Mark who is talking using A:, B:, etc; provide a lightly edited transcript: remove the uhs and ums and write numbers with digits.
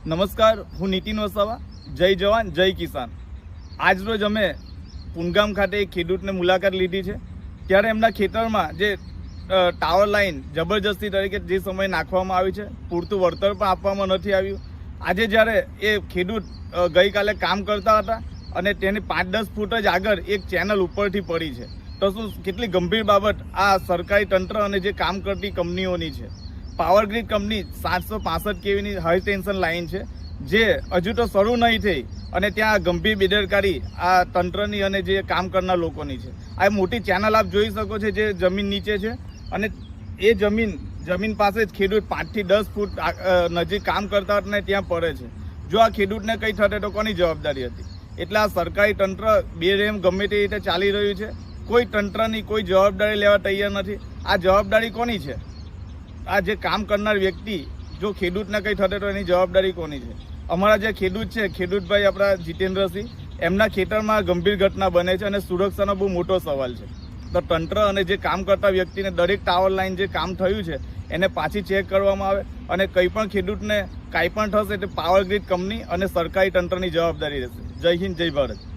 A: નમસ્કાર, હું નીતિન વસાવા. જય જવાન જય કિસાન. આજરોજ અમે પુનગામ ખાતે એક ખેડૂતને મુલાકાત લીધી છે. ત્યારે એમના ખેતરમાં જે ટાવર લાઇન જબરજસ્તી તરીકે જે સમય નાખવામાં આવી છે, પૂરતું વળતર પણ આપવામાં નથી આવ્યું. આજે જ્યારે એ ખેડૂત ગઈકાલે કામ કરતા હતા અને તેની 5-10 ફૂટ જ આગળ એક ચેનલ ઉપરથી પડી છે, તો શું કેટલી ગંભીર બાબત આ સરકારી તંત્ર અને જે કામ કરતી કંપનીઓની છે. પાવર ગ્રીડ કંપની 765 kVની હાઈ ટેન્શન લાઇન છે, જે હજુ તો શરૂ નહીં થઈ અને ત્યાં ગંભીર બેદરકારી આ તંત્રની અને જે કામ કરનાર લોકોની છે. આ મોટી ચેનલ આપ જોઈ શકો છો જે જમીન નીચે છે, અને એ જમીન પાસે જ ખેડૂત 5 થી 10 ફૂટ નજીક કામ કરતા હતા ને ત્યાં પડે છે. જો આ ખેડૂતને કંઈ થશે તો કોની જવાબદારી હતી? એટલે આ સરકારી તંત્ર બેરહેમ ગમે તે રીતે ચાલી રહ્યું છે. કોઈ તંત્રની કોઈ જવાબદારી લેવા તૈયાર નથી. આ જવાબદારી કોની છે? આ જે કામ કરનાર વ્યક્તિ, જો ખેડૂતને કંઈ થશે તો એની જવાબદારી કોની છે? અમારા જે ખેડૂત છે, ખેડૂતભાઈ આપણા જીતેન્દ્રસિંહ, એમના ખેતરમાં ગંભીર ઘટના બને છે અને સુરક્ષાનો બહુ મોટો સવાલ છે. તો તંત્ર અને જે કામ કરતા વ્યક્તિને દરેક ટાવર લાઇન જે કામ થયું છે એને પાછી ચેક કરવામાં આવે, અને કંઈ પણ ખેડૂતને કાંઈ પણ થશે તો પાવર ગ્રીડ કંપની અને સરકારી તંત્રની જવાબદારી રહેશે. જય હિન્દ, જય ભારત.